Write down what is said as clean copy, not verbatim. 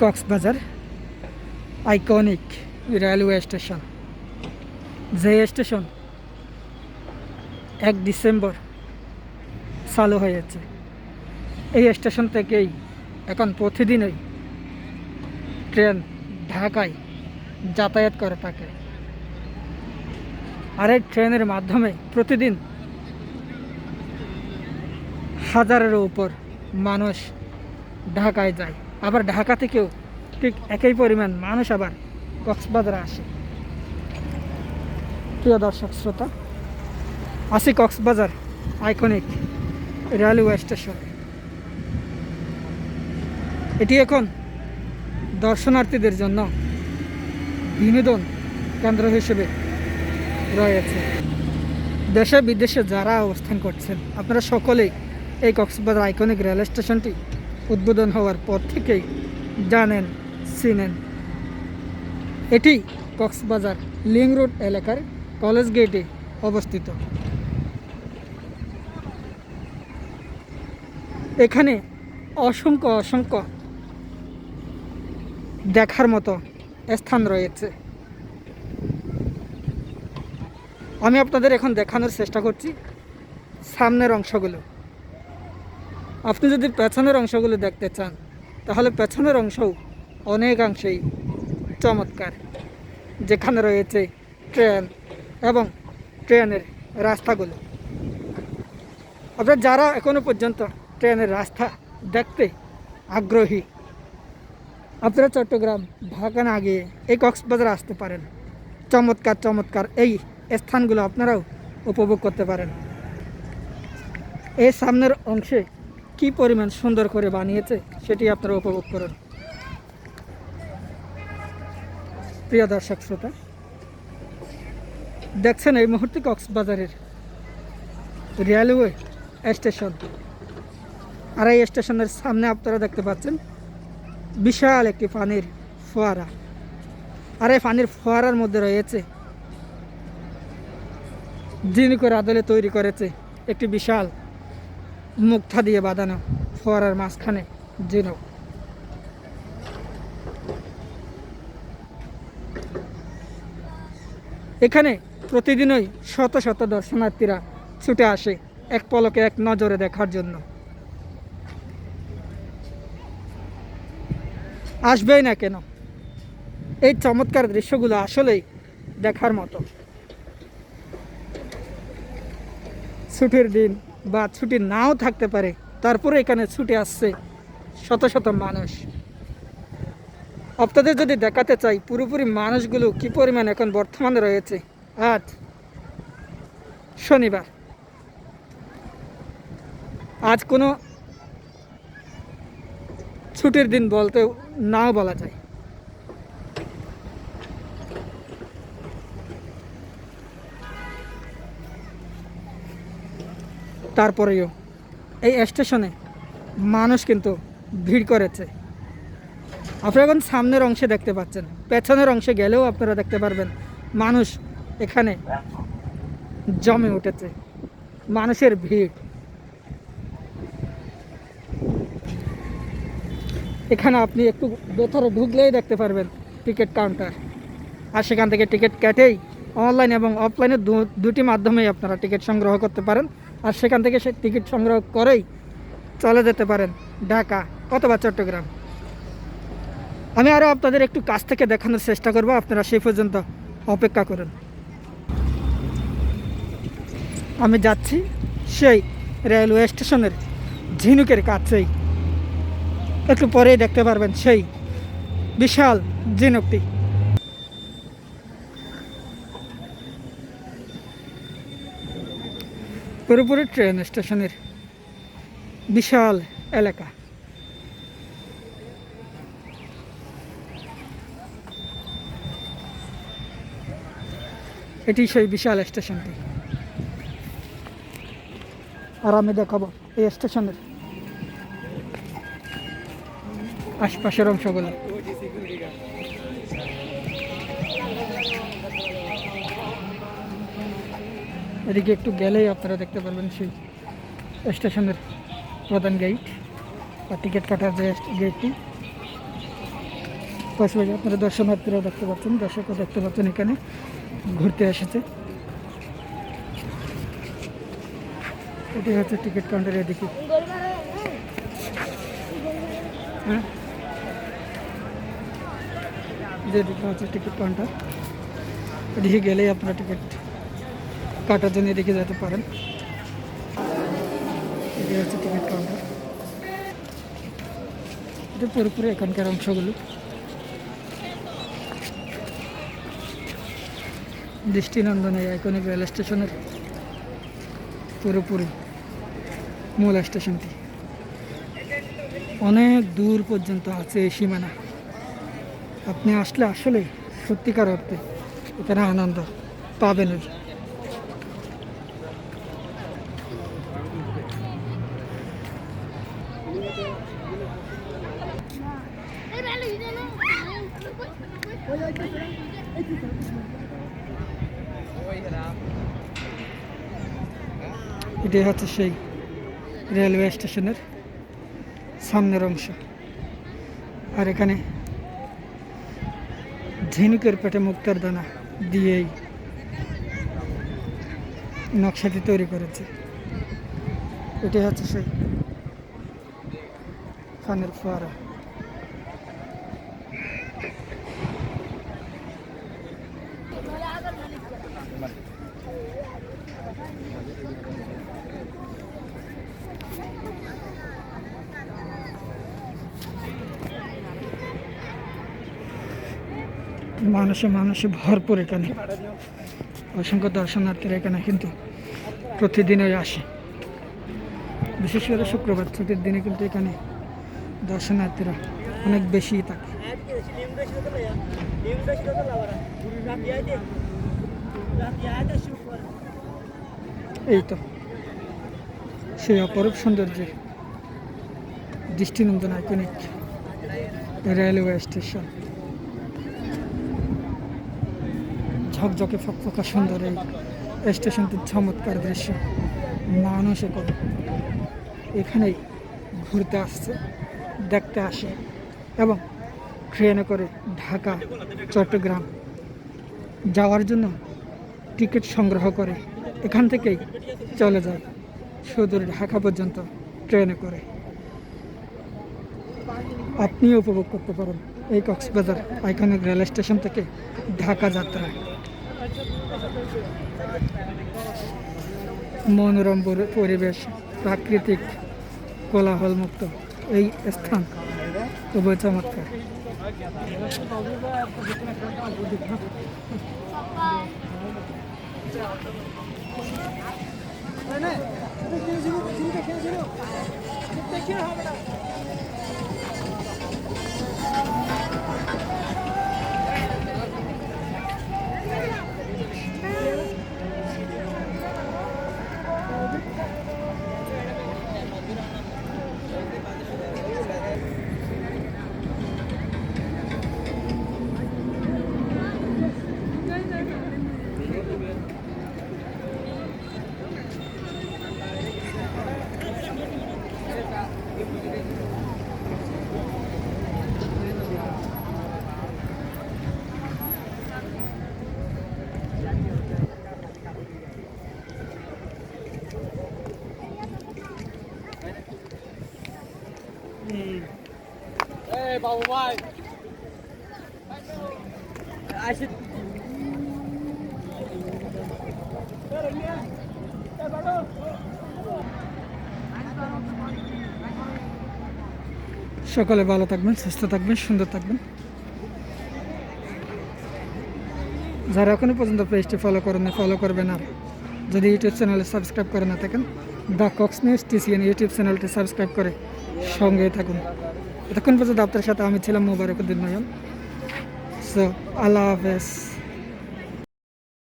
Cox's Bazar iconic railway station, যে station 1 December চালু হয়েছে। এই স্টেশন থেকেই এখন প্রতিদিনই ট্রেন ঢাকায় যাতায়াত করে থাকে। আর এই ট্রেনের মাধ্যমে প্রতিদিন হাজারেরও উপর মানুষ ঢাকায় যায়। আবার ঢাকা থেকেও ঠিক একই পরিমাণ মানুষ আবার কক্সবাজারে আসে। প্রিয় দর্শক শ্রোতা, আসি কক্সবাজার আইকনিক রেলওয়ে স্টেশন। এটি এখন দর্শনার্থীদের জন্য বিনোদন কেন্দ্র হিসেবে রয়েছে। দেশে বিদেশে যারা অবস্থান করছেন, আপনারা সকলেই এই কক্সবাজার আইকনিক রেল স্টেশনটি উদ্বোধন হওয়ার পর থেকেই জানেন, চিনেন। এটি কক্সবাজার লিং রোড এলাকার কলেজ গেটে অবস্থিত। এখানে অসংখ্য দেখার মতো স্থান রয়েছে। আমি আপনাদের এখন দেখানোর চেষ্টা করছি সামনের অংশগুলো। আপনি যদি পেছনের অংশগুলো দেখতে চান, তাহলে পেছনের অংশও অনেকাংশেই চমৎকার, যেখানে রয়েছে ট্রেন এবং ট্রেনের রাস্তাগুলো। আপনারা যারা এখনো পর্যন্ত ট্রেনের রাস্তা দেখতে আগ্রহী, আপনারা চট্টগ্রাম ঢাকা না গিয়ে এই কক্সবাজার আসতে পারেন। চমৎকার এই স্থানগুলো আপনারাও উপভোগ করতে পারেন। এই সামনের অংশে কি পরিমাণ সুন্দর করে বানিয়েছে সেটি আপনারা উপভোগ করুন। প্রিয় দর্শক শ্রোতা, দেখছেন এই মুহূর্তে কক্সবাজারের রেলওয়ে স্টেশন। আর এই স্টেশনের সামনে আপনারা দেখতে পাচ্ছেন বিশাল একটি পানির ফোয়ারা। আর এই পানির ফোয়ারার মধ্যে রয়েছে ঝিনুকের আদলে তৈরি করেছে একটি বিশাল মুক্তা দিয়ে বাঁধানো ফোয়ারার মাঝখানে ঝিনুক। এখানে প্রতিদিনই শত দর্শনার্থীরা ছুটে আসে এক পলকে এক নজরে দেখার জন্য। আসবেই না কেন, এই চমৎকার দৃশ্যগুলো আসলেই দেখার মতো। ছুটির দিন বা ছুটি নাও থাকতে পারে, তারপরে এখানে ছুটে আসছে শত মানুষ। আপনাদের যদি দেখাতে চাই পুরোপুরি মানুষগুলো কি পরিমাণ এখন বর্তমানে রয়েছে। আজ শনিবার, আজ কোনো ছুটির দিন বলতে নাও বলা যায়। তারপরেও এই স্টেশনে মানুষ কিন্তু ভিড় করেছে। আপনারা এখন সামনের অংশে দেখতে পাচ্ছেন, পেছনের অংশে গেলেও আপনারা দেখতে পারবেন মানুষ এখানে জমে উঠেছে, মানুষের ভিড়। এখানে আপনি একটু ভেতরে ঢুকলেই দেখতে পারবেন টিকিট কাউন্টার। আর সেখান থেকে টিকিট কেটেই অনলাইন এবং অফলাইনে দুটি মাধ্যমেই আপনারা টিকিট সংগ্রহ করতে পারেন। আর সেখান থেকে সে টিকিট সংগ্রহ করেই চলে যেতে পারেন ঢাকা অথবা চট্টগ্রাম। আমি আরও আপনাদের একটু কাছ থেকে দেখানোর চেষ্টা করব, আপনারা সেই পর্যন্ত অপেক্ষা করুন। আমি যাচ্ছি সেই রেলওয়ে স্টেশনের ঝিনুকের কাছেই। একটু পরেই দেখতে পারবেন সেই বিশাল ঝিনুকটি। পুরোপুরি ট্রেন স্টেশনের বিশাল এলাকা। এটি সেই বিশাল স্টেশনটি। আর আমি দেখাবো এই স্টেশনের আশপাশের অংশগুলো। এদিকে একটু গেলেই আপনারা দেখতে পারবেন সেই স্টেশনের প্রধান গেট বা টিকিট কাটার যে গেটটি। পাশাপাশি আপনারা দর্শনার্থীরাও দেখতে পাচ্ছেন, দর্শকও দেখতে পাচ্ছেন এখানে ঘুরতে এসেছে। এটাই হচ্ছে টিকিট কাউন্টার। এদিকে হ্যাঁ, যেদিকে হচ্ছে টিকিট কাউন্টার, এদিকে গেলেই আপনারা টিকিট কাটার জন্য এদিকে যেতে পারেন। এটি হচ্ছে টিকিট কাউন্টার। এটা পুরোপুরি এখানকার অংশগুলো। দৃষ্টিনন্দন এই আইকনিক রেল স্টেশনের পুরোপুরি মূল স্টেশনটি অনেক দূর পর্যন্ত আছে এই সীমানা। আপনি আসলে আসলে সত্যিকার অর্থে এখানে আনন্দ পাবেনই। এটাই হচ্ছে সেই রেলওয়ে স্টেশনের সামনের অংশ। আর এখানে ঝিনুকের পেটে মুক্তার দানা দিয়েই নকশাটি তৈরি করেছে। এটাই হচ্ছে সেই ফানের ফোয়ারা। মানুষে ভরপুর এখানে। অসংখ্য দর্শনার্থীরা এখানে কিন্তু প্রতিদিনই আসে। বিশেষ করে শুক্রবার ছুটির দিনে কিন্তু এখানে দর্শনার্থীরা অনেক বেশি থাকে। এই তো সেই অপরূপ সৌন্দর্যের দৃষ্টিনন্দন আইকনিক রেলওয়ে স্টেশন। ঝকঝকে ফকফকা সুন্দর এই স্টেশনটির চমৎকার দৃশ্য। মানুষ এখন এখানেই ঘুরতে আসছে, দেখতে আসে এবং ট্রেনে করে ঢাকা চট্টগ্রাম যাওয়ার জন্য টিকিট সংগ্রহ করে এখান থেকেই চলে যায় সুদূর ঢাকা পর্যন্ত ট্রেনে করে। আপনিও উপভোগ করতে পারেন এই কক্সবাজার আইকনিক রেল স্টেশন থেকে ঢাকা যাত্রা। মনোরম পরিবেশ, প্রাকৃতিক কোলাহলমুক্ত এই স্থান খুবই চমৎকার। বাবু ভাই আসে সকলে ভালো থাকবেন, সুস্থ থাকবেন, সুন্দর থাকবেন। যারা এখনো পর্যন্ত পেজটি ফলো করেন না, ফলো করবেন। আর যদি ইউটিউব চ্যানেলে সাবস্ক্রাইব করে না থাকেন, the Cox news TCN YouTube চ্যানেলটি সাবস্ক্রাইব করে সঙ্গে থাকুন। এতক্ষণ পর্যন্ত আপনার সাথে আমি ছিলাম মোবারকুদ্দিন নয়ন। সো আল্লাহ হাফেজ।